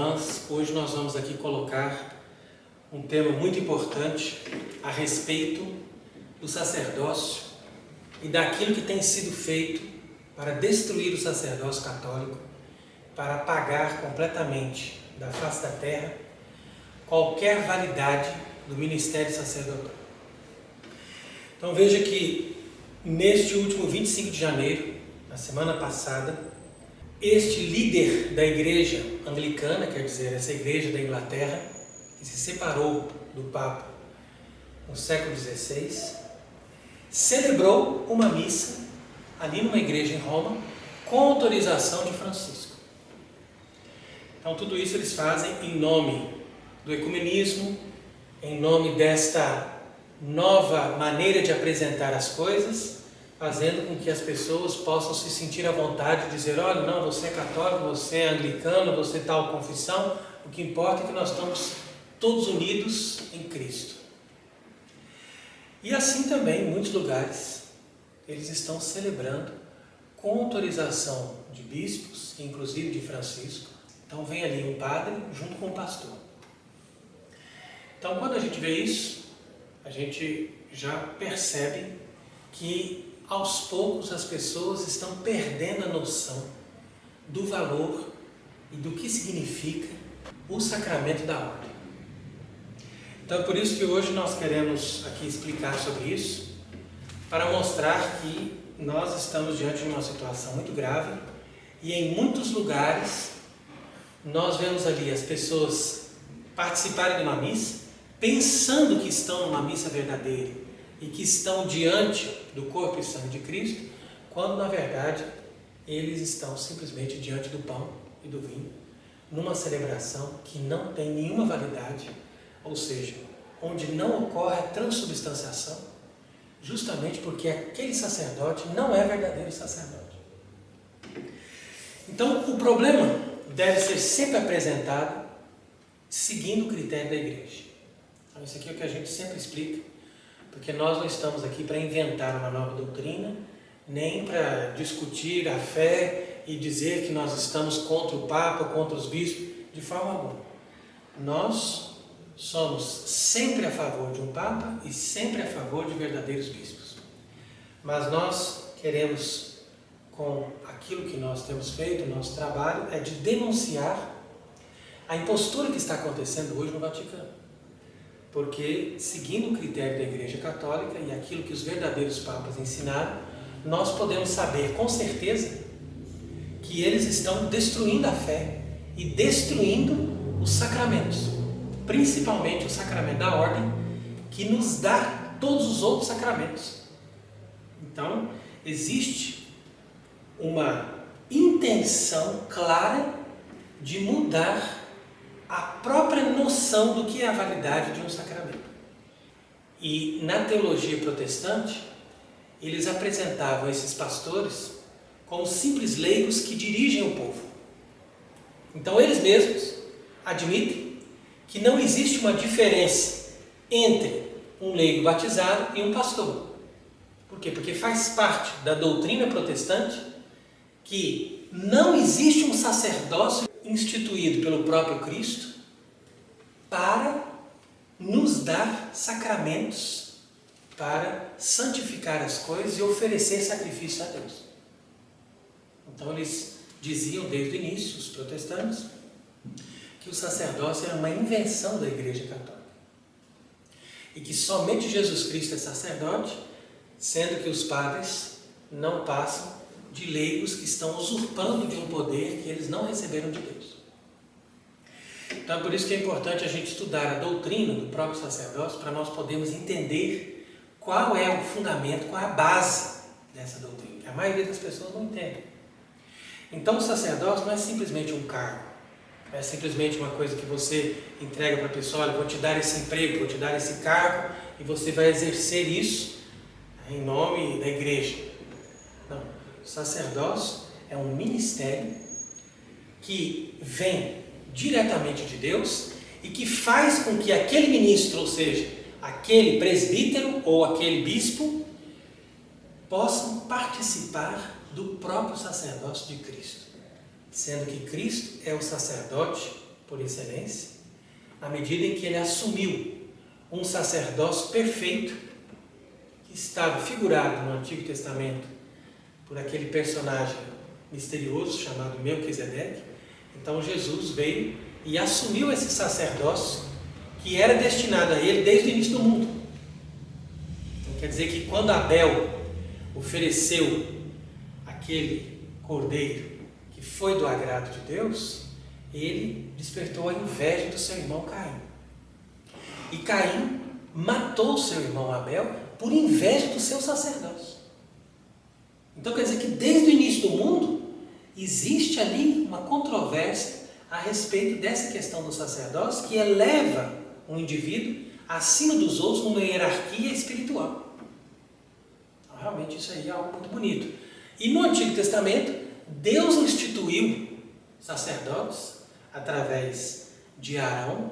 irmãs, hoje nós vamos aqui colocar um tema muito importante a respeito do sacerdócio e daquilo que tem sido feito para destruir o sacerdócio católico, para apagar completamente da face da terra qualquer validade do ministério sacerdotal. Então veja que neste último 25 de janeiro, na semana passada, este líder da igreja anglicana, quer dizer, essa igreja da Inglaterra, que se separou do Papa no século XVI, celebrou uma missa ali numa igreja em Roma, com autorização de Francisco. Então tudo isso eles fazem em nome do ecumenismo, em nome desta nova maneira de apresentar as coisas, fazendo com que as pessoas possam se sentir à vontade de dizer: olha, não, você é católico, você é anglicano, você é tal confissão, o que importa é que nós estamos todos unidos em Cristo. E assim também, em muitos lugares, eles estão celebrando com autorização de bispos, inclusive de Francisco. Então vem ali um padre junto com o pastor. Então quando a gente vê isso, a gente já percebe que aos poucos as pessoas estão perdendo a noção do valor e do que significa o sacramento da ordem. Então é por isso que hoje nós queremos aqui explicar sobre isso, para mostrar que nós estamos diante de uma situação muito grave e em muitos lugares nós vemos ali as pessoas participarem de uma missa, pensando que estão numa missa verdadeira e que estão diante do corpo e sangue de Cristo, quando na verdade eles estão simplesmente diante do pão e do vinho, numa celebração que não tem nenhuma validade, ou seja, onde não ocorre a transubstanciação, justamente porque aquele sacerdote não é verdadeiro sacerdote. Então o problema deve ser sempre apresentado seguindo o critério da igreja. Então isso aqui é o que a gente sempre explica, porque nós não estamos aqui para inventar uma nova doutrina, nem para discutir a fé e dizer que nós estamos contra o Papa, contra os bispos, de forma alguma. Nós somos sempre a favor de um Papa e sempre a favor de verdadeiros bispos. Mas nós queremos, com aquilo que nós temos feito, o nosso trabalho é de denunciar a impostura que está acontecendo hoje no Vaticano. Porque, seguindo o critério da Igreja Católica e aquilo que os verdadeiros papas ensinaram, nós podemos saber com certeza que eles estão destruindo a fé e destruindo os sacramentos, principalmente o sacramento da ordem, que nos dá todos os outros sacramentos. Então, existe uma intenção clara de mudar a própria noção do que é a validade de um sacramento. E na teologia protestante, eles apresentavam esses pastores como simples leigos que dirigem o povo. Então eles mesmos admitem que não existe uma diferença entre um leigo batizado e um pastor. Por quê? Porque faz parte da doutrina protestante que não existe um sacerdócio instituído pelo próprio Cristo para nos dar sacramentos, para santificar as coisas e oferecer sacrifício a Deus. Então eles diziam desde o início, os protestantes, que o sacerdócio era uma invenção da Igreja Católica e que somente Jesus Cristo é sacerdote, sendo que os padres não passam de leigos que estão usurpando de um poder que eles não receberam de Deus. Então é por isso que é importante a gente estudar a doutrina do próprio sacerdócio, para nós podermos entender qual é o fundamento, qual é a base dessa doutrina, que a maioria das pessoas não entende. Então o sacerdócio não é simplesmente um cargo, não é simplesmente uma coisa que você entrega para a pessoa: olha, vou te dar esse emprego, vou te dar esse cargo e você vai exercer isso em nome da igreja. Não. O sacerdócio é um ministério que vem diretamente de Deus e que faz com que aquele ministro, ou seja, aquele presbítero ou aquele bispo, possam participar do próprio sacerdócio de Cristo, sendo que Cristo é o sacerdote por excelência, à medida em que ele assumiu um sacerdócio perfeito, que estava figurado no Antigo Testamento por aquele personagem misterioso chamado Melquisedeque. Então Jesus veio e assumiu esse sacerdócio que era destinado a ele desde o início do mundo. Então, quer dizer que quando Abel ofereceu aquele cordeiro que foi do agrado de Deus, ele despertou a inveja do seu irmão Caim. E Caim matou seu irmão Abel por inveja do seu sacerdócio. Então quer dizer que desde o início do mundo existe ali uma controvérsia a respeito dessa questão do sacerdócio, que eleva um indivíduo acima dos outros numa hierarquia espiritual. Então, realmente isso aí é algo muito bonito. E no Antigo Testamento, Deus instituiu sacerdotes através de Arão,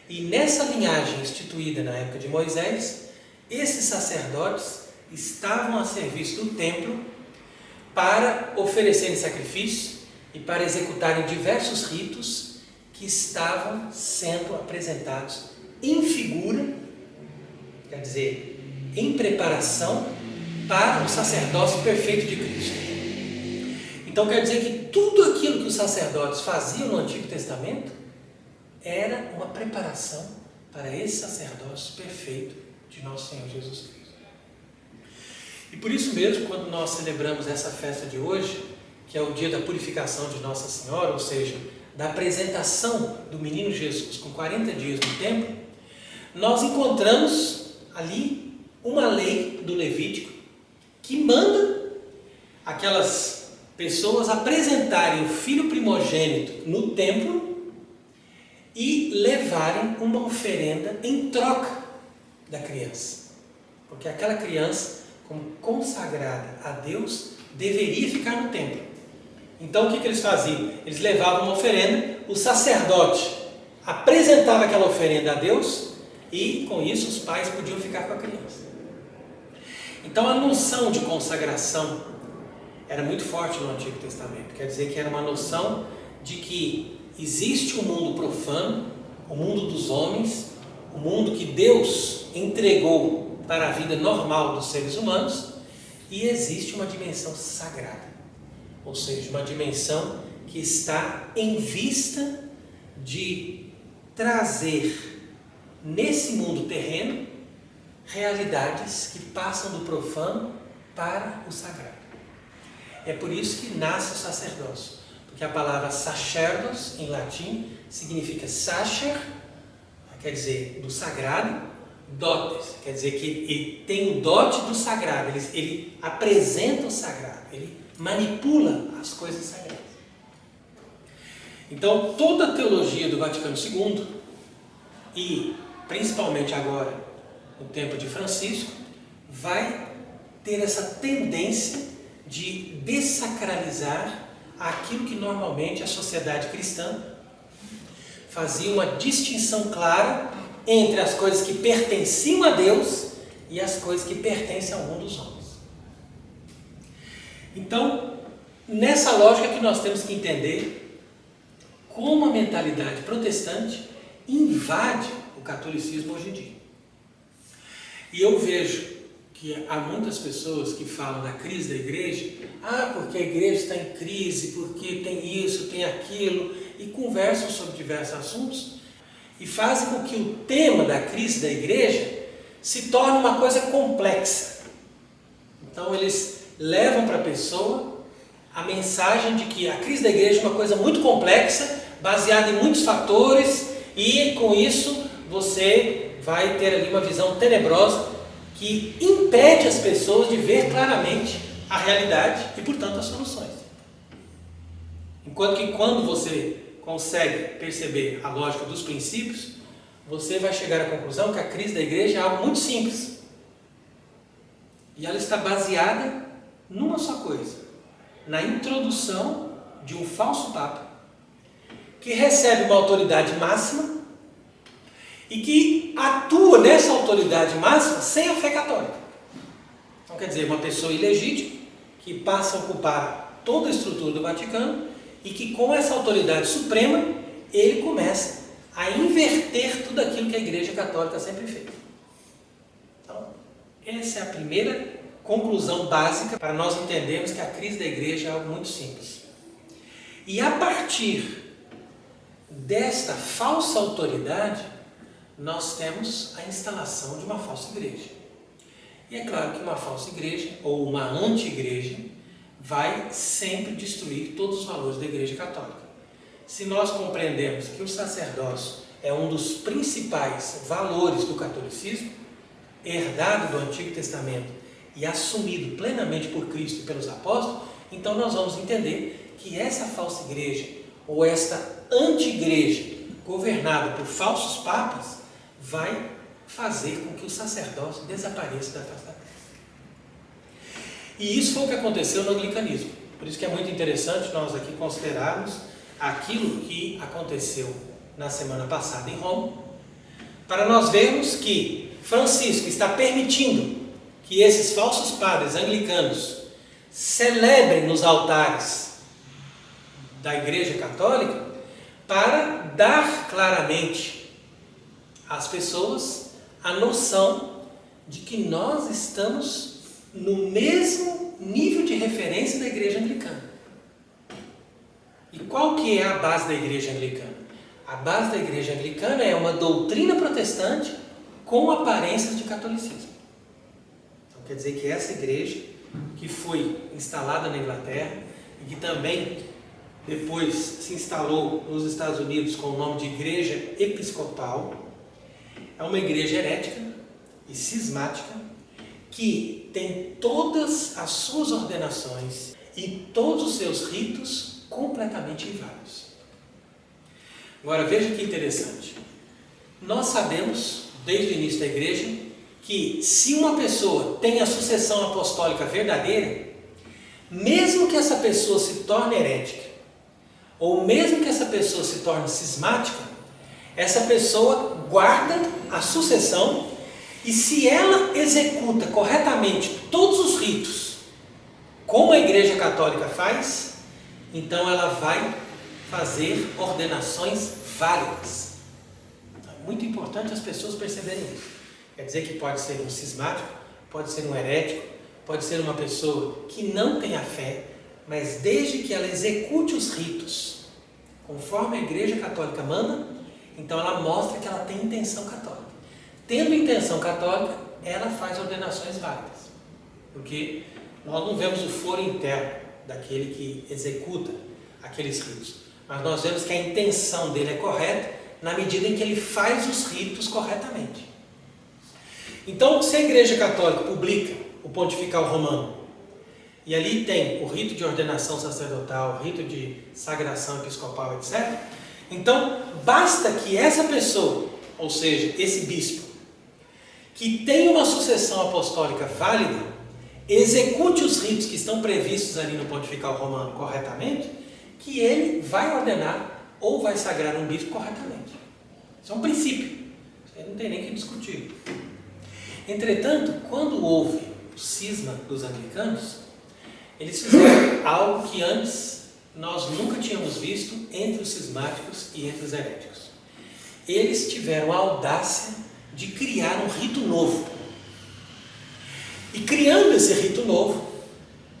e nessa linhagem instituída na época de Moisés, esses sacerdotes estavam a serviço do templo para oferecerem sacrifício e para executarem diversos ritos que estavam sendo apresentados em figura, quer dizer, em preparação para o sacerdócio perfeito de Cristo. Então quer dizer que tudo aquilo que os sacerdotes faziam no Antigo Testamento era uma preparação para esse sacerdócio perfeito de nosso Senhor Jesus Cristo. E por isso mesmo, quando nós celebramos essa festa de hoje, que é o dia da purificação de Nossa Senhora, ou seja, da apresentação do menino Jesus com 40 dias no templo, nós encontramos ali uma lei do Levítico que manda aquelas pessoas apresentarem o filho primogênito no templo e levarem uma oferenda em troca da criança. Porque aquela criança, como consagrada a Deus, deveria ficar no templo. Então o que eles faziam? Eles levavam uma oferenda, o sacerdote apresentava aquela oferenda a Deus e com isso os pais podiam ficar com a criança. Então a noção de consagração era muito forte no Antigo Testamento. Quer dizer que era uma noção de que existe um mundo profano, o mundo dos homens, o mundo que Deus entregou para a vida normal dos seres humanos, e existe uma dimensão sagrada, ou seja, uma dimensão que está em vista de trazer nesse mundo terreno realidades que passam do profano para o sagrado. É por isso que nasce o sacerdócio, porque a palavra sacerdos em latim significa sacer, quer dizer do sagrado, dotes, quer dizer que ele tem o dote do sagrado, ele apresenta o sagrado, ele manipula as coisas sagradas. Então toda a teologia do Vaticano II, e principalmente agora no tempo de Francisco, vai ter essa tendência de dessacralizar aquilo que normalmente a sociedade cristã fazia uma distinção clara entre as coisas que pertenciam a Deus e as coisas que pertencem ao mundo dos homens. Então, nessa lógica que nós temos que entender como a mentalidade protestante invade o catolicismo hoje em dia. E eu vejo que há muitas pessoas que falam da crise da igreja, porque a igreja está em crise, porque tem isso, tem aquilo, e conversam sobre diversos assuntos, e fazem com que o tema da crise da igreja se torne uma coisa complexa. Então eles levam para a pessoa a mensagem de que a crise da igreja é uma coisa muito complexa, baseada em muitos fatores, e com isso você vai ter ali uma visão tenebrosa que impede as pessoas de ver claramente a realidade e, portanto, as soluções. Enquanto que quando você consegue perceber a lógica dos princípios, você vai chegar à conclusão que a crise da igreja é algo muito simples. E ela está baseada numa só coisa: na introdução de um falso papa, que recebe uma autoridade máxima e que atua nessa autoridade máxima sem a fé católica. Então, quer dizer, uma pessoa ilegítima que passa a ocupar toda a estrutura do Vaticano e que com essa autoridade suprema ele começa a inverter tudo aquilo que a Igreja Católica sempre fez. Então, essa é a primeira conclusão básica para nós entendermos que a crise da Igreja é algo muito simples. E a partir desta falsa autoridade, nós temos a instalação de uma falsa igreja. E é claro que uma falsa igreja, ou uma anti-igreja, vai sempre destruir todos os valores da Igreja Católica. Se nós compreendemos que o sacerdócio é um dos principais valores do catolicismo, herdado do Antigo Testamento e assumido plenamente por Cristo e pelos apóstolos, então nós vamos entender que essa falsa igreja, ou esta anti-igreja, governada por falsos papas, vai fazer com que o sacerdócio desapareça da face da terra. E isso foi o que aconteceu no anglicanismo. Por isso que é muito interessante nós aqui considerarmos aquilo que aconteceu na semana passada em Roma, para nós vermos que Francisco está permitindo que esses falsos padres anglicanos celebrem nos altares da Igreja Católica para dar claramente às pessoas a noção de que nós estamos no mesmo nível de referência da Igreja Anglicana. E qual que é a base da Igreja Anglicana? A base da Igreja Anglicana é uma doutrina protestante com aparências de catolicismo. Então quer dizer que essa igreja, que foi instalada na Inglaterra e que também depois se instalou nos Estados Unidos com o nome de Igreja Episcopal, é uma igreja herética e cismática que tem todas as suas ordenações e todos os seus ritos completamente inválidos. Agora veja que interessante. Nós sabemos, desde o início da igreja, que se uma pessoa tem a sucessão apostólica verdadeira, mesmo que essa pessoa se torne herética, ou mesmo que essa pessoa se torne cismática, essa pessoa guarda a sucessão e se ela executa corretamente todos os ritos, como a Igreja Católica faz, então ela vai fazer ordenações válidas. Então, é muito importante as pessoas perceberem isso. Quer dizer que pode ser um cismático, pode ser um herético, pode ser uma pessoa que não tem a fé, mas desde que ela execute os ritos conforme a Igreja Católica manda, então ela mostra que ela tem intenção católica. Tendo intenção católica, ela faz ordenações válidas. Porque nós não vemos o foro interno daquele que executa aqueles ritos. Mas nós vemos que a intenção dele é correta na medida em que ele faz os ritos corretamente. Então, se a Igreja Católica publica o Pontifical Romano, e ali tem o rito de ordenação sacerdotal, o rito de sagração episcopal, etc., então basta que essa pessoa, ou seja, esse bispo, que tem uma sucessão apostólica válida, execute os ritos que estão previstos ali no Pontifical Romano corretamente, que ele vai ordenar ou vai sagrar um bispo corretamente. Isso é um princípio, isso aí não tem nem que discutir. Entretanto, quando houve o cisma dos anglicanos, eles fizeram algo que antes nós nunca tínhamos visto entre os cismáticos e entre os heréticos. Eles tiveram a audácia de criar um rito novo. E criando esse rito novo,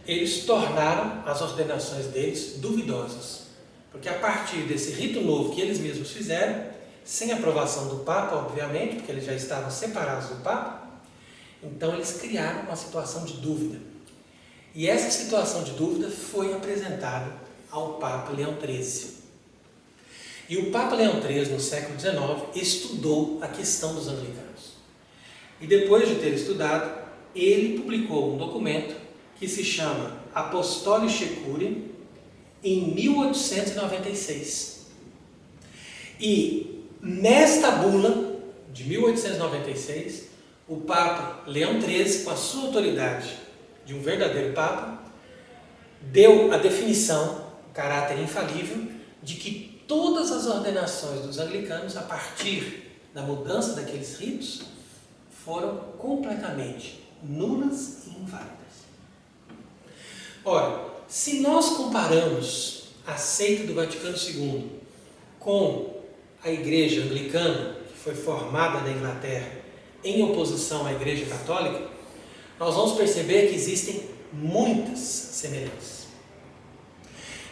eles tornaram as ordenações deles duvidosas. Porque a partir desse rito novo que eles mesmos fizeram, sem aprovação do Papa, obviamente, porque eles já estavam separados do Papa, então eles criaram uma situação de dúvida. E essa situação de dúvida foi apresentada ao Papa Leão XIII. E o Papa Leão XIII, no século XIX, estudou a questão dos anglicanos. E depois de ter estudado, ele publicou um documento que se chama Apostolische Curiae, em 1896. E nesta bula de 1896, o Papa Leão XIII, com a sua autoridade de um verdadeiro Papa, deu a definição, caráter infalível, de que todas as ordenações dos anglicanos, a partir da mudança daqueles ritos, foram completamente nulas e inválidas. Ora, se nós comparamos a seita do Vaticano II com a Igreja Anglicana, que foi formada na Inglaterra em oposição à Igreja Católica, nós vamos perceber que existem muitas semelhanças.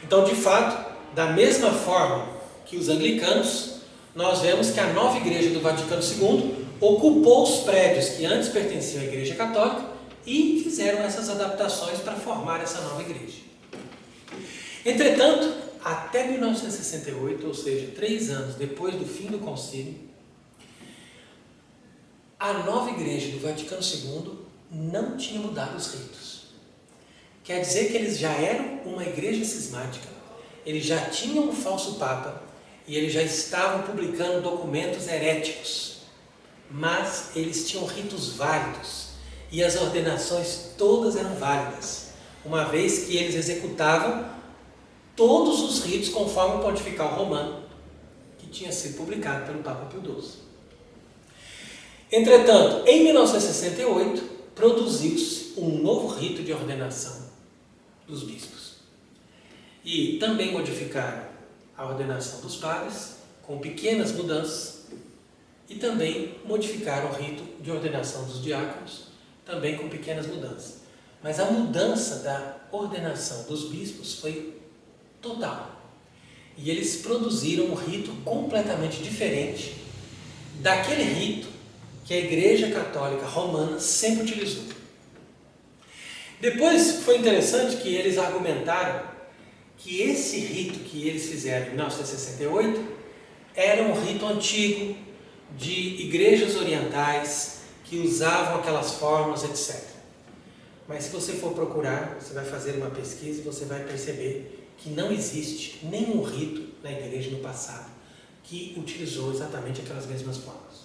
Então, de fato, da mesma forma que os anglicanos, nós vemos que a nova Igreja do Vaticano II ocupou os prédios que antes pertenciam à Igreja Católica e fizeram essas adaptações para formar essa nova igreja. Entretanto, até 1968, ou seja, 3 anos depois do fim do concílio, a nova igreja do Vaticano II não tinha mudado os ritos. Quer dizer que eles já eram uma igreja cismática, eles já tinham um falso papa e eles já estavam publicando documentos heréticos, mas eles tinham ritos válidos e as ordenações todas eram válidas, uma vez que eles executavam todos os ritos conforme o Pontifical Romano, que tinha sido publicado pelo Papa Pio XII. Entretanto, em 1968, produziu-se um novo rito de ordenação dos bispos. E também modificaram a ordenação dos padres, com pequenas mudanças, e também modificaram o rito de ordenação dos diáconos, também com pequenas mudanças. Mas a mudança da ordenação dos bispos foi total. E eles produziram um rito completamente diferente daquele rito que a Igreja Católica Romana sempre utilizou. Depois foi interessante que eles argumentaram que esse rito que eles fizeram em 1968 era um rito antigo de igrejas orientais que usavam aquelas formas, etc. Mas se você for procurar, você vai fazer uma pesquisa e você vai perceber que não existe nenhum rito na igreja no passado que utilizou exatamente aquelas mesmas formas.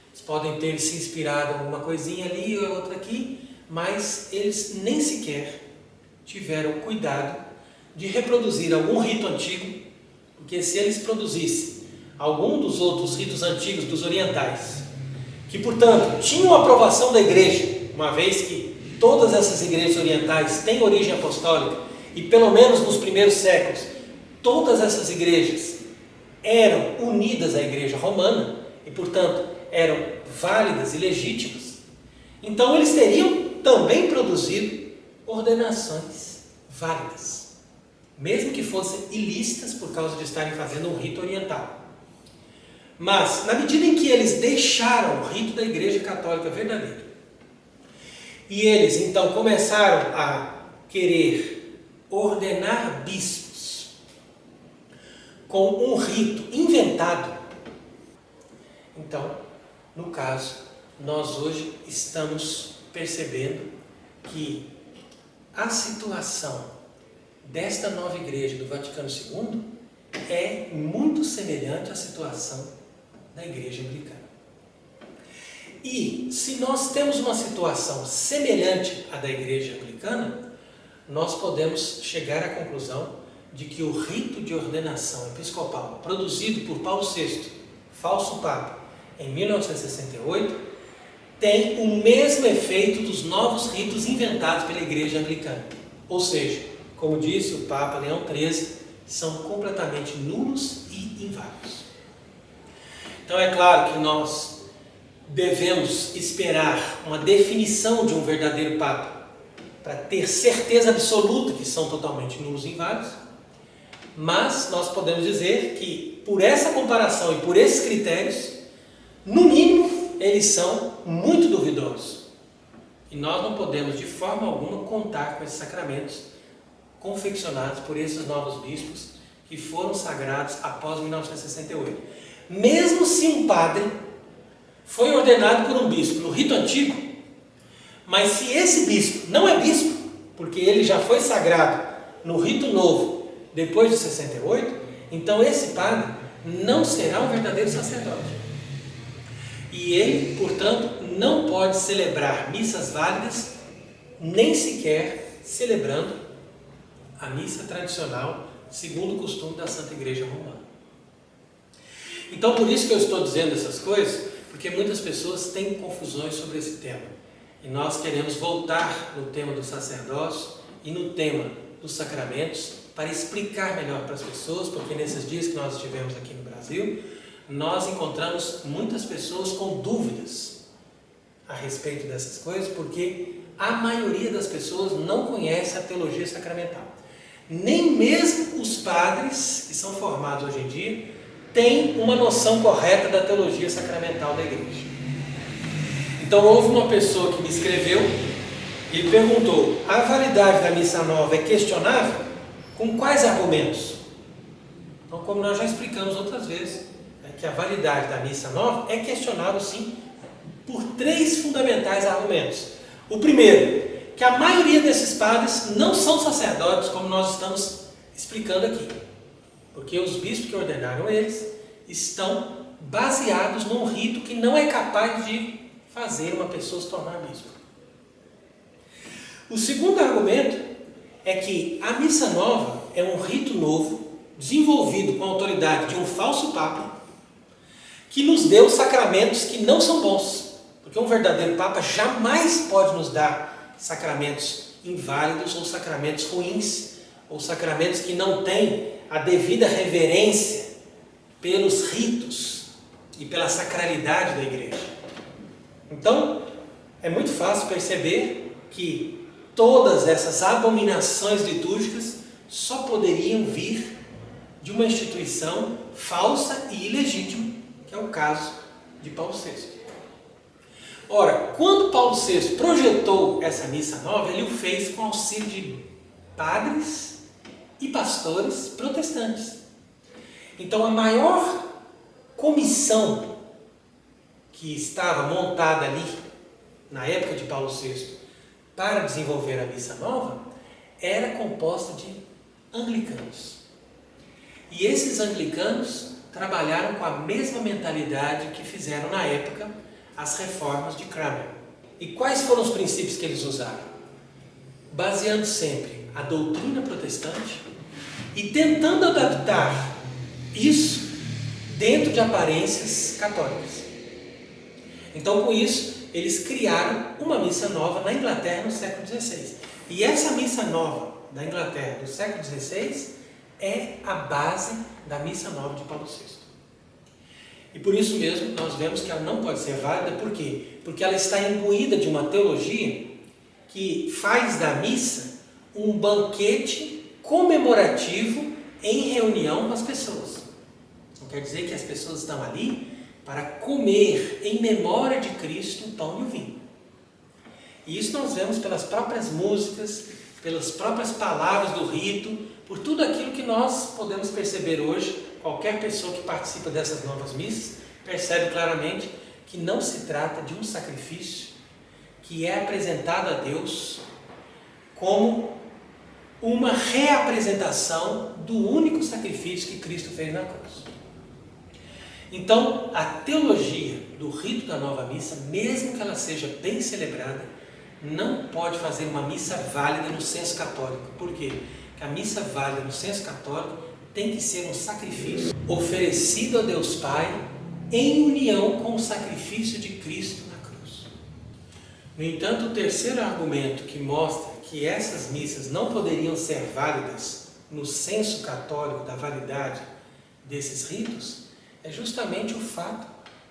Eles podem ter se inspirado em alguma coisinha ali ou outra aqui, mas eles nem sequer tiveram cuidado de reproduzir algum rito antigo, porque se eles produzissem algum dos outros ritos antigos dos orientais, que portanto tinham aprovação da igreja, uma vez que todas essas igrejas orientais têm origem apostólica, e pelo menos nos primeiros séculos, todas essas igrejas eram unidas à igreja romana, e portanto eram válidas e legítimas, então eles teriam também produzido ordenações válidas, mesmo que fossem ilícitas por causa de estarem fazendo um rito oriental. Mas, na medida em que eles deixaram o rito da Igreja Católica verdadeira, e eles então começaram a querer ordenar bispos com um rito inventado, então, no caso, nós hoje estamos percebendo que a situação desta nova igreja do Vaticano II é muito semelhante à situação da igreja anglicana. E se nós temos uma situação semelhante à da igreja anglicana, nós podemos chegar à conclusão de que o rito de ordenação episcopal produzido por Paulo VI, falso papa, em 1968, tem o mesmo efeito dos novos ritos inventados pela igreja anglicana. Ou seja, como disse o Papa Leão XIII, são completamente nulos e inválidos. Então é claro que nós devemos esperar uma definição de um verdadeiro Papa para ter certeza absoluta que são totalmente nulos e inválidos, mas nós podemos dizer que por essa comparação e por esses critérios, no mínimo, eles são muito duvidosos. E nós não podemos de forma alguma contar com esses sacramentos confeccionados por esses novos bispos que foram sagrados após 1968. Mesmo se um padre foi ordenado por um bispo no rito antigo, mas se esse bispo não é bispo, porque ele já foi sagrado no rito novo depois de 68, então esse padre não será um verdadeiro sacerdote. E ele, portanto, não pode celebrar missas válidas, nem sequer celebrando a missa tradicional, segundo o costume da Santa Igreja Romana. Então, por isso que eu estou dizendo essas coisas, porque muitas pessoas têm confusões sobre esse tema. E nós queremos voltar no tema do sacerdócio e no tema dos sacramentos para explicar melhor para as pessoas, porque nesses dias que nós estivemos aqui no Brasil, Brasil, nós encontramos muitas pessoas com dúvidas a respeito dessas coisas, porque a maioria das pessoas não conhece a teologia sacramental. Nem mesmo os padres que são formados hoje em dia têm uma noção correta da teologia sacramental da igreja. Então houve uma pessoa que me escreveu e perguntou: a validade da missa nova é questionável? Com quais argumentos? Então, como nós já explicamos outras vezes, que a validade da missa nova é questionável sim por 3 fundamentais argumentos. O primeiro, que a maioria desses padres não são sacerdotes, como nós estamos explicando aqui, porque os bispos que ordenaram eles estão baseados num rito que não é capaz de fazer uma pessoa se tornar bispo. O segundo argumento é que a missa nova é um rito novo, desenvolvido com a autoridade de um falso papa, que nos deu sacramentos que não são bons, porque um verdadeiro papa jamais pode nos dar sacramentos inválidos ou sacramentos ruins, ou sacramentos que não têm a devida reverência pelos ritos e pela sacralidade da igreja. Então, é muito fácil perceber que todas essas abominações litúrgicas só poderiam vir de uma instituição falsa e ilegítima, que é o caso de Paulo VI. Ora, quando Paulo VI projetou essa missa nova, ele o fez com auxílio de padres e pastores protestantes. Então, a maior comissão que estava montada ali, na época de Paulo VI, para desenvolver a missa nova, era composta de anglicanos. E esses anglicanos trabalharam com a mesma mentalidade que fizeram na época as reformas de Cranmer. E quais foram os princípios que eles usaram? Baseando sempre a doutrina protestante e tentando adaptar isso dentro de aparências católicas. Então, com isso, eles criaram uma missa nova na Inglaterra no século XVI. E essa missa nova da Inglaterra do século XVI é a base da missa nova de Paulo VI. E por isso mesmo nós vemos que ela não pode ser válida. Por quê? Porque ela está imbuída de uma teologia que faz da missa um banquete comemorativo em reunião com as pessoas. Não quer dizer que as pessoas estão ali para comer em memória de Cristo o pão e o vinho. E isso nós vemos pelas próprias músicas, pelas próprias palavras do rito, por tudo aquilo que nós podemos perceber hoje. Qualquer pessoa que participa dessas novas missas percebe claramente que não se trata de um sacrifício que é apresentado a Deus como uma reapresentação do único sacrifício que Cristo fez na cruz. Então, a teologia do rito da nova missa, mesmo que ela seja bem celebrada, não pode fazer uma missa válida no senso católico. Por quê? Porque a missa válida no senso católico tem que ser um sacrifício oferecido a Deus Pai em união com o sacrifício de Cristo na cruz. No entanto, o terceiro argumento que mostra que essas missas não poderiam ser válidas no senso católico da validade desses ritos é justamente o fato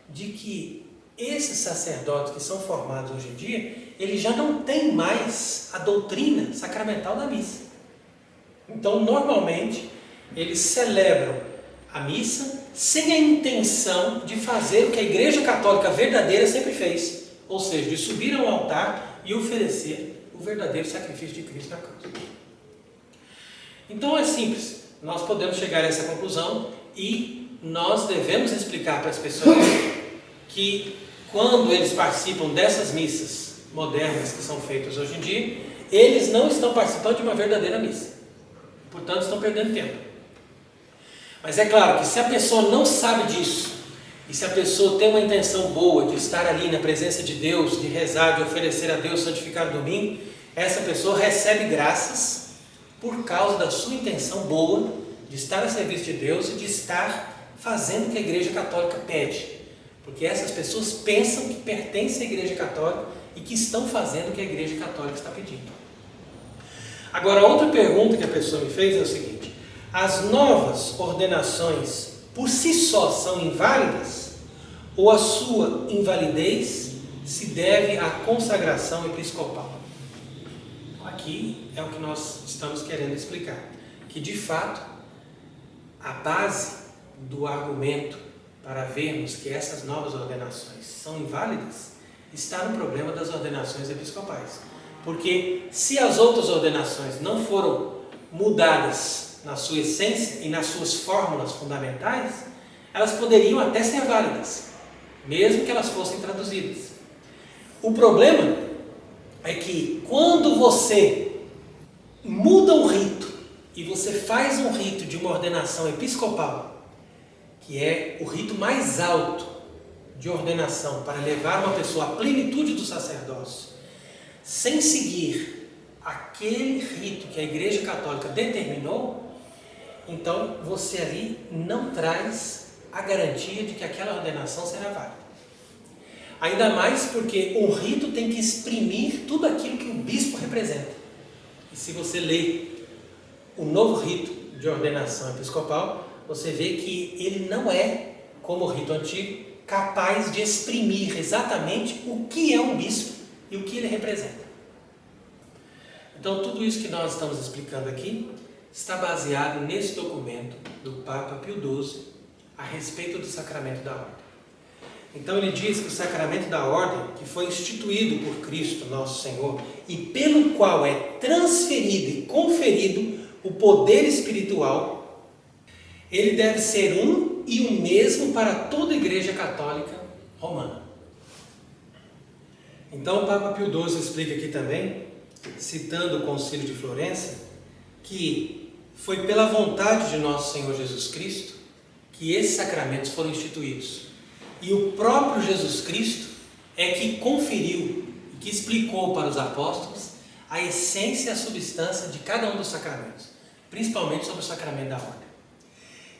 de que esses sacerdotes que são formados hoje em dia, eles já não têm mais a doutrina sacramental da missa. Então, normalmente, eles celebram a missa sem a intenção de fazer o que a Igreja Católica verdadeira sempre fez, ou seja, de subir ao altar e oferecer o verdadeiro sacrifício de Cristo na cruz. Então é simples, nós podemos chegar a essa conclusão e nós devemos explicar para as pessoas que quando eles participam dessas missas modernas que são feitas hoje em dia, eles não estão participando de uma verdadeira missa, portanto estão perdendo tempo. Mas é claro que se a pessoa não sabe disso, e se a pessoa tem uma intenção boa de estar ali na presença de Deus, de rezar, de oferecer a Deus santificado domingo, essa pessoa recebe graças por causa da sua intenção boa de estar a serviço de Deus e de estar fazendo o que a Igreja Católica pede. Porque essas pessoas pensam que pertencem à Igreja Católica e que estão fazendo o que a Igreja Católica está pedindo. Agora, outra pergunta que a pessoa me fez é o seguinte: as novas ordenações por si só são inválidas, ou a sua invalidez se deve à consagração episcopal. Aqui é o que nós estamos querendo explicar, que de fato a base do argumento para vermos que essas novas ordenações são inválidas está no problema das ordenações episcopais. Porque se as outras ordenações não foram mudadas na sua essência e nas suas fórmulas fundamentais, elas poderiam até ser válidas, mesmo que elas fossem traduzidas. O problema é que quando você muda o rito e você faz um rito de uma ordenação episcopal, que é o rito mais alto de ordenação para levar uma pessoa à plenitude do sacerdócio, sem seguir aquele rito que a Igreja Católica determinou, então você ali não traz a garantia de que aquela ordenação será válida. Ainda mais porque um rito tem que exprimir tudo aquilo que o bispo representa. E se você lê o novo rito de ordenação episcopal, você vê que ele não é, como o rito antigo, capaz de exprimir exatamente o que é um bispo e o que ele representa. Então, tudo isso que nós estamos explicando aqui está baseado nesse documento do Papa Pio XII a respeito do sacramento da ordem. Então ele diz que o sacramento da ordem, que foi instituído por Cristo nosso Senhor e pelo qual é transferido e conferido o poder espiritual, ele deve ser um e o mesmo para toda a Igreja Católica Romana. Então o Papa Pio XII explica aqui também, citando o Concílio de Florença, que foi pela vontade de nosso Senhor Jesus Cristo que esses sacramentos foram instituídos. E o próprio Jesus Cristo é que conferiu e que explicou para os apóstolos a essência e a substância de cada um dos sacramentos, principalmente sobre o sacramento da ordem.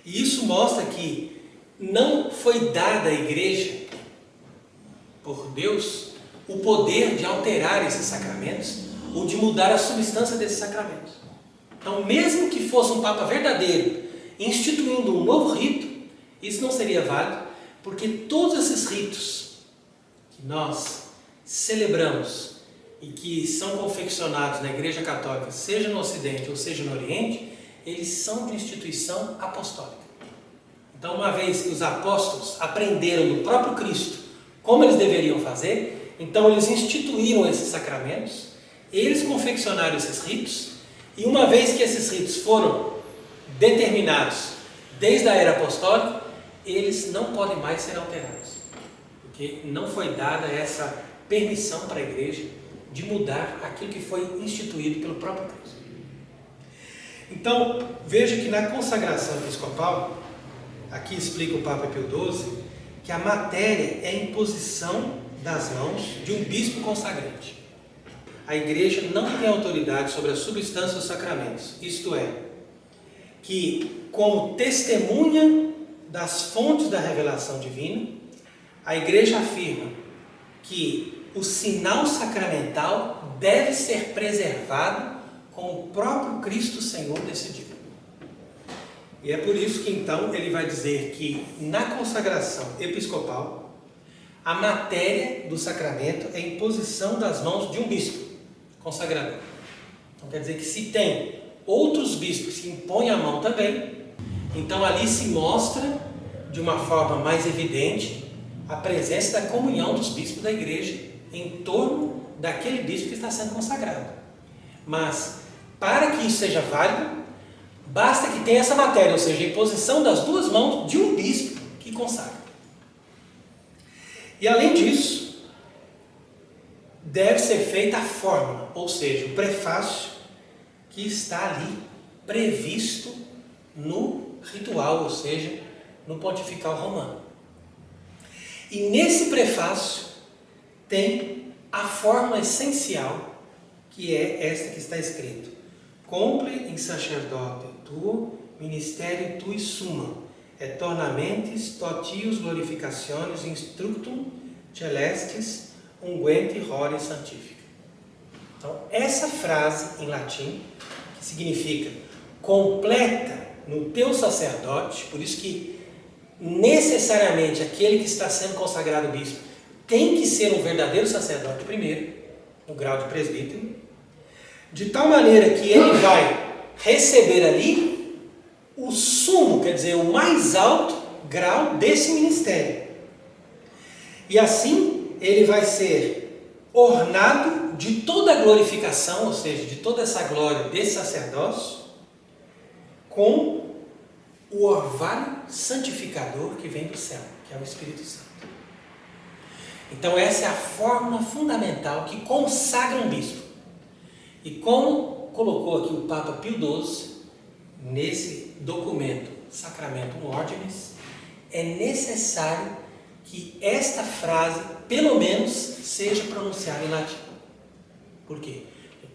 E isso mostra que não foi dada à igreja, por Deus, o poder de alterar esses sacramentos ou de mudar a substância desses sacramentos. Então, mesmo que fosse um Papa verdadeiro instituindo um novo rito, isso não seria válido, porque todos esses ritos que nós celebramos e que são confeccionados na Igreja Católica, seja no Ocidente ou seja no Oriente, eles são de instituição apostólica. Então, uma vez que os apóstolos aprenderam do próprio Cristo como eles deveriam fazer, então eles instituíram esses sacramentos, eles confeccionaram esses ritos, e uma vez que esses ritos foram determinados desde a era apostólica, eles não podem mais ser alterados, porque não foi dada essa permissão para a igreja de mudar aquilo que foi instituído pelo próprio Cristo. Então, veja que na consagração episcopal, aqui explica o Papa Pio XII, que a matéria é a imposição das mãos de um bispo consagrante. A igreja não tem autoridade sobre a substância dos sacramentos, isto é, que como testemunha das fontes da revelação divina, a igreja afirma que o sinal sacramental deve ser preservado como o próprio Cristo Senhor decidiu. E é por isso que então ele vai dizer que na consagração episcopal, a matéria do sacramento é a imposição das mãos de um bispo consagrador. Então quer dizer que se tem outros bispos que impõem a mão também, então ali se mostra de uma forma mais evidente a presença da comunhão dos bispos da igreja em torno daquele bispo que está sendo consagrado. Mas para que isso seja válido, basta que tenha essa matéria, ou seja, a imposição das duas mãos de um bispo que consagra. E além disso, deve ser feita a fórmula, ou seja, o prefácio que está ali previsto no ritual, ou seja, no pontifical romano. E nesse prefácio tem a fórmula essencial, que é esta que está escrito: Compre in sacerdote tuo ministerium tui summa, et tornamentis totius glorificationis instructum celestis unguenti rore santifica. Então, essa frase em latim, que significa completa no teu sacerdote, por isso que necessariamente aquele que está sendo consagrado bispo tem que ser um verdadeiro sacerdote primeiro, no grau de presbítero, de tal maneira que ele vai receber ali o sumo, quer dizer, o mais alto grau desse ministério. E assim ele vai ser ornado de toda a glorificação, ou seja, de toda essa glória desse sacerdócio, com o orvalho santificador que vem do céu, que é o Espírito Santo. Então essa é a fórmula fundamental que consagra um bispo. E como colocou aqui o Papa Pio XII, nesse documento Sacramentum Ordinis, é necessário que esta frase, pelo menos, seja pronunciada em latim. Por quê?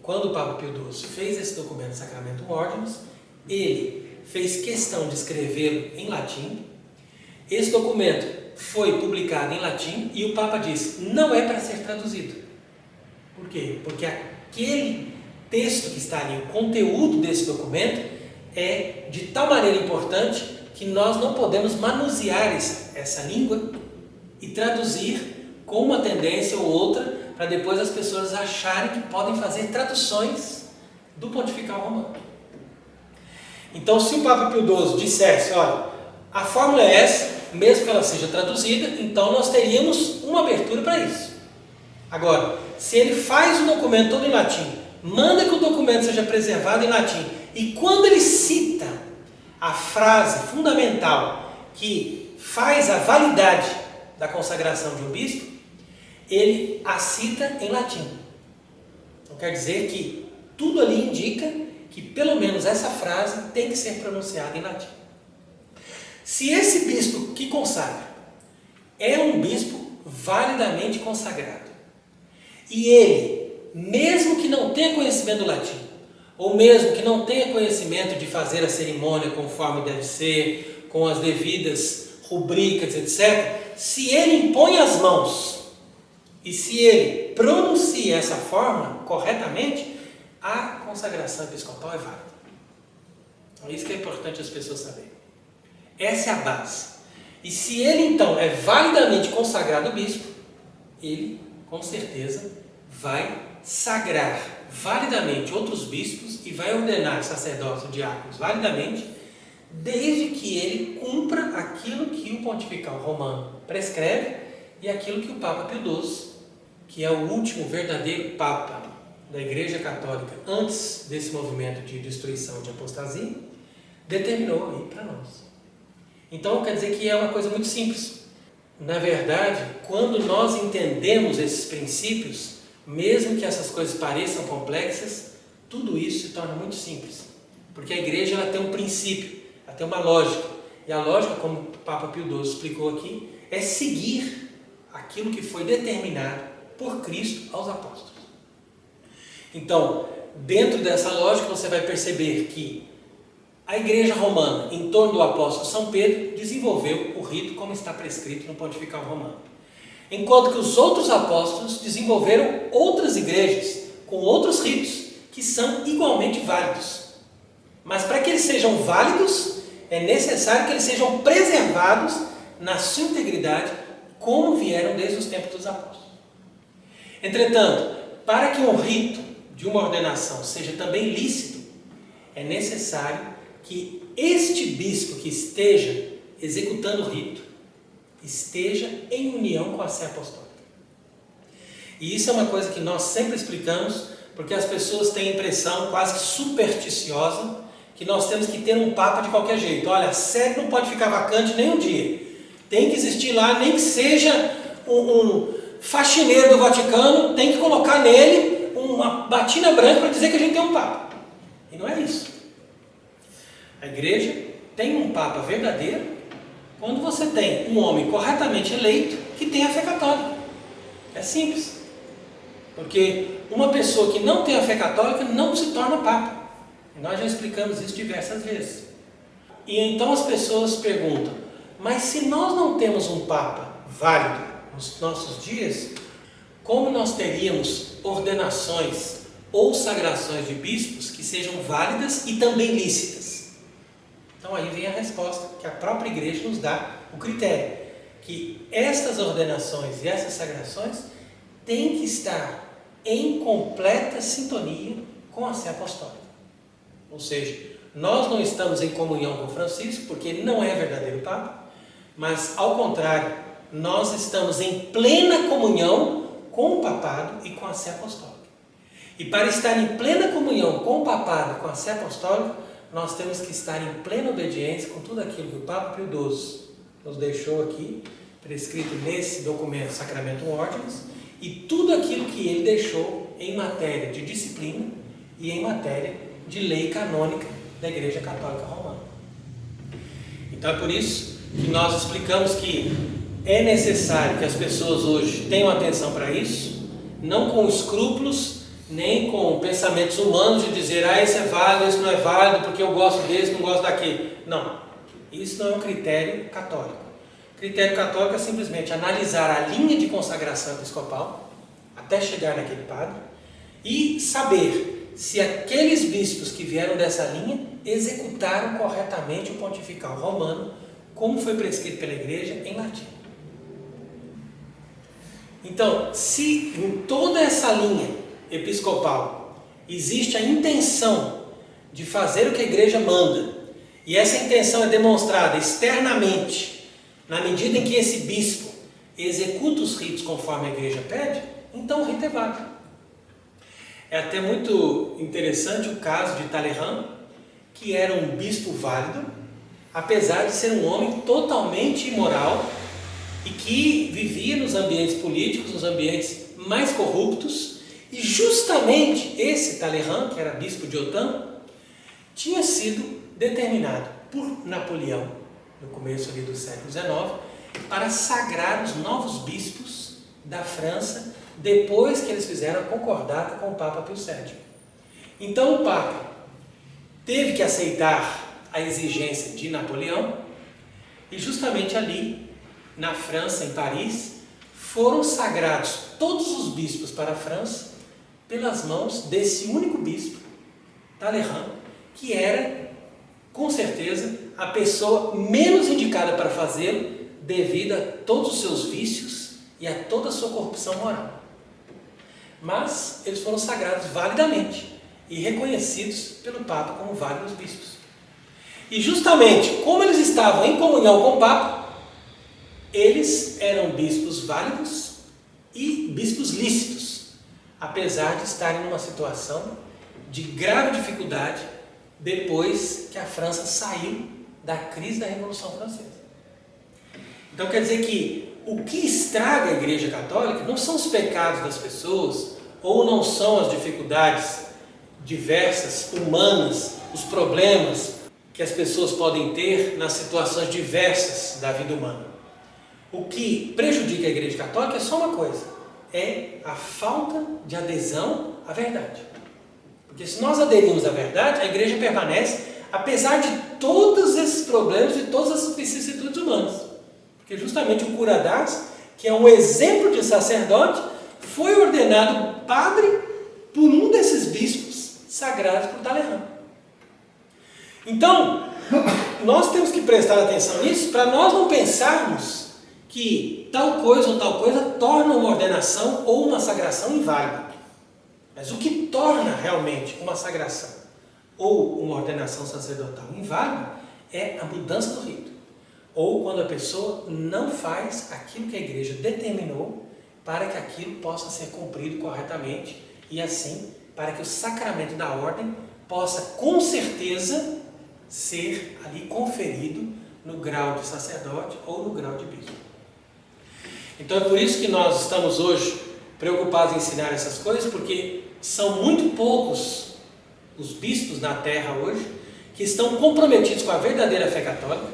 Quando o Papa Pio XII fez esse documento Sacramentum Ordinis, ele fez questão de escrevê-lo em latim. Esse documento foi publicado em latim e o Papa disse, não é para ser traduzido. Por quê? Porque aquele texto que está ali, o conteúdo desse documento, é de tal maneira importante que nós não podemos manusear essa língua e traduzir com uma tendência ou outra para depois as pessoas acharem que podem fazer traduções do Pontifical Romano. Então, se o Papa Pio XII dissesse, olha, a fórmula é essa, mesmo que ela seja traduzida, então nós teríamos uma abertura para isso. Agora, se ele faz o documento todo em latim, manda que o documento seja preservado em latim, e quando ele cita a frase fundamental que faz a validade da consagração de um bispo, ele a cita em latim. Então quer dizer que tudo ali indica que pelo menos essa frase tem que ser pronunciada em latim. Se esse bispo que consagra é um bispo validamente consagrado, e ele, mesmo que não tenha conhecimento do latim, ou mesmo que não tenha conhecimento de fazer a cerimônia conforme deve ser, com as devidas rubricas, etc., se ele impõe as mãos e se ele pronuncia essa forma corretamente, a consagração episcopal é válida. Então, isso que é importante as pessoas saberem. Essa é a base. E se ele então é validamente consagrado bispo, ele com certeza vai sagrar validamente outros bispos e vai ordenar sacerdotes e diáconos validamente, desde que ele cumpra aquilo que o Pontifical Romano prescreve e aquilo que o Papa Pio XII, que é o último verdadeiro Papa da Igreja Católica antes desse movimento de destruição, de apostasia, determinou aí para nós. Então quer dizer que é uma coisa muito simples. Na verdade, quando nós entendemos esses princípios, mesmo que essas coisas pareçam complexas, tudo isso se torna muito simples. Porque a igreja ela tem um princípio, ela tem uma lógica. E a lógica, como o Papa Pio XII explicou aqui, é seguir aquilo que foi determinado por Cristo aos apóstolos. Então, dentro dessa lógica, você vai perceber que a Igreja Romana, em torno do apóstolo São Pedro, desenvolveu o rito como está prescrito no Pontifical Romano. Enquanto que os outros apóstolos desenvolveram outras igrejas com outros ritos que são igualmente válidos. Mas para que eles sejam válidos, é necessário que eles sejam preservados na sua integridade, como vieram desde os tempos dos apóstolos. Entretanto, para que um rito de uma ordenação seja também lícito, é necessário que este bispo que esteja executando o rito esteja em união com a Sé Apostólica. E isso é uma coisa que nós sempre explicamos, porque as pessoas têm a impressão quase que supersticiosa que nós temos que ter um Papa de qualquer jeito. Olha, a Sé não pode ficar vacante nem um dia. Tem que existir lá, nem que seja um faxineiro do Vaticano, tem que colocar nele uma batina branca para dizer que a gente tem um Papa. E não é isso. A igreja tem um Papa verdadeiro quando você tem um homem corretamente eleito que tem a fé católica. É simples. Porque uma pessoa que não tem a fé católica não se torna Papa. E nós já explicamos isso diversas vezes. E então as pessoas perguntam, mas se nós não temos um Papa válido nos nossos dias, como nós teríamos ordenações ou sagrações de bispos que sejam válidas e também lícitas? Então aí vem a resposta que a própria igreja nos dá o critério que estas ordenações e essas sagrações têm que estar em completa sintonia com a Sé Apostólica. Ou seja, nós não estamos em comunhão com Francisco, porque ele não é verdadeiro Papa, mas, ao contrário, nós estamos em plena comunhão com o Papado e com a Sé Apostólica. E para estar em plena comunhão com o Papado e com a Sé Apostólica, nós temos que estar em plena obediência com tudo aquilo que o Papa Pio XII nos deixou aqui, prescrito nesse documento Sacramentum Ordinis, e tudo aquilo que ele deixou em matéria de disciplina e em matéria de lei canônica da Igreja Católica Romana. Então é por isso que nós explicamos que é necessário que as pessoas hoje tenham atenção para isso, não com escrúpulos, nem com pensamentos humanos de dizer, isso é válido, isso não é válido, porque eu gosto desse, não gosto daquele. Não, isso não é um critério católico. O critério católico é simplesmente analisar a linha de consagração episcopal, até chegar naquele padre, e saber se aqueles bispos que vieram dessa linha executaram corretamente o pontifical romano, como foi prescrito pela Igreja em latim. Então, se em toda essa linha episcopal existe a intenção de fazer o que a Igreja manda, e essa intenção é demonstrada externamente, na medida em que esse bispo executa os ritos conforme a Igreja pede, então o rito é válido. É até muito interessante o caso de Talleyrand, que era um bispo válido, apesar de ser um homem totalmente imoral e que vivia nos ambientes políticos, nos ambientes mais corruptos, e justamente esse Talleyrand, que era bispo de Autun, tinha sido determinado por Napoleão, no começo ali do século XIX, para sagrar os novos bispos da França, depois que eles fizeram a concordata com o Papa Pio VII. Então o Papa teve que aceitar a exigência de Napoleão, e justamente ali, na França, em Paris, foram sagrados todos os bispos para a França pelas mãos desse único bispo, Talleyrand, que era, com certeza, a pessoa menos indicada para fazê-lo devido a todos os seus vícios e a toda a sua corrupção moral. Mas eles foram sagrados validamente e reconhecidos pelo Papa como válidos bispos. E justamente como eles estavam em comunhão com o Papa, eles eram bispos válidos e bispos lícitos, apesar de estarem numa situação de grave dificuldade depois que a França saiu da crise da Revolução Francesa. Então quer dizer que o que estraga a Igreja Católica não são os pecados das pessoas, ou não são as dificuldades diversas, humanas, os problemas que as pessoas podem ter nas situações diversas da vida humana. O que prejudica a Igreja Católica é só uma coisa, é a falta de adesão à verdade. Porque se nós aderimos à verdade, a Igreja permanece, apesar de todos esses problemas e todas essas vicissitudes humanas. Porque justamente o cura d'Ars, que é um exemplo de sacerdote, foi ordenado padre por um desses bispos sagrados por Talleyrand. Então, nós temos que prestar atenção nisso para nós não pensarmos que tal coisa ou tal coisa torna uma ordenação ou uma sagração inválida. Mas o que torna realmente uma sagração ou uma ordenação sacerdotal inválida é a mudança do rito. Ou quando a pessoa não faz aquilo que a Igreja determinou para que aquilo possa ser cumprido corretamente e assim para que o sacramento da ordem possa com certeza ser ali conferido no grau de sacerdote ou no grau de bispo. Então é por isso que nós estamos hoje preocupados em ensinar essas coisas, porque são muito poucos os bispos na terra hoje que estão comprometidos com a verdadeira fé católica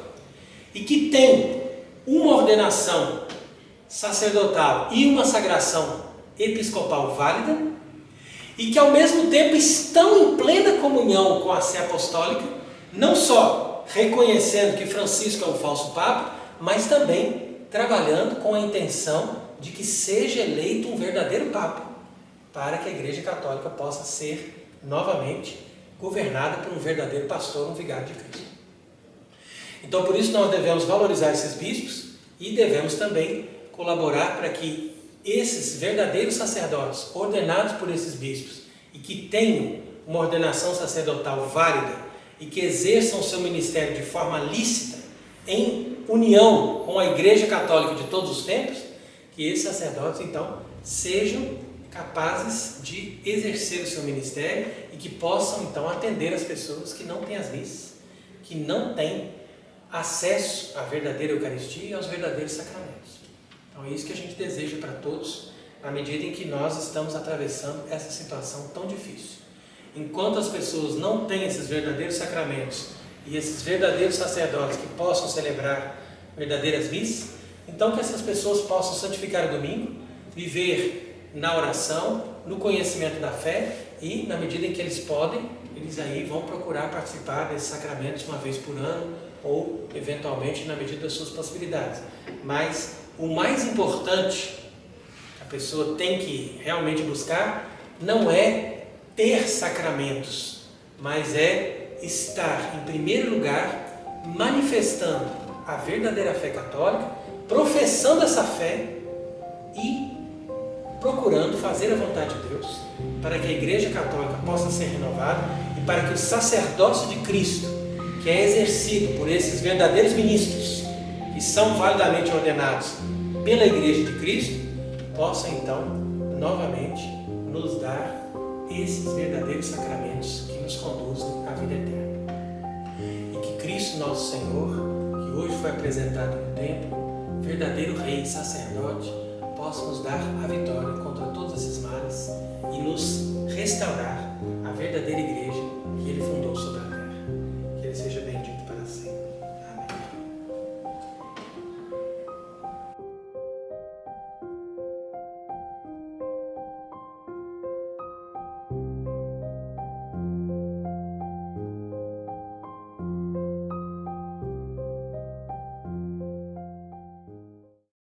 e que têm uma ordenação sacerdotal e uma sagração episcopal válida e que ao mesmo tempo estão em plena comunhão com a Sé Apostólica, não só reconhecendo que Francisco é um falso Papa, mas também trabalhando com a intenção de que seja eleito um verdadeiro Papa, para que a Igreja Católica possa ser novamente governada por um verdadeiro pastor, um vigário de Cristo. Então, por isso, nós devemos valorizar esses bispos e devemos também colaborar para que esses verdadeiros sacerdotes, ordenados por esses bispos, e que tenham uma ordenação sacerdotal válida e que exerçam o seu ministério de forma lícita, em união com a Igreja Católica de todos os tempos, que esses sacerdotes, então, sejam capazes de exercer o seu ministério e que possam, então, atender as pessoas que não têm as missas, que não têm acesso à verdadeira Eucaristia e aos verdadeiros sacramentos. Então, é isso que a gente deseja para todos, na medida em que nós estamos atravessando essa situação tão difícil. Enquanto as pessoas não têm esses verdadeiros sacramentos e esses verdadeiros sacerdotes que possam celebrar verdadeiras missas, então que essas pessoas possam santificar o domingo, viver na oração, no conhecimento da fé e, na medida em que eles podem, eles aí vão procurar participar desses sacramentos uma vez por ano ou, eventualmente, na medida das suas possibilidades. Mas o mais importante que a pessoa tem que realmente buscar não é ter sacramentos, mas é estar, em primeiro lugar, manifestando a verdadeira fé católica, professando essa fé e procurando fazer a vontade de Deus, para que a Igreja Católica possa ser renovada e para que o sacerdócio de Cristo, que é exercido por esses verdadeiros ministros, que são validamente ordenados pela Igreja de Cristo, possa então, novamente, nos dar esses verdadeiros sacramentos que nos conduzem à vida eterna. E que Cristo nosso Senhor, que hoje foi apresentado no templo, verdadeiro Rei e sacerdote, possa nos dar a vitória contra todos esses males e nos restaurar a verdadeira Igreja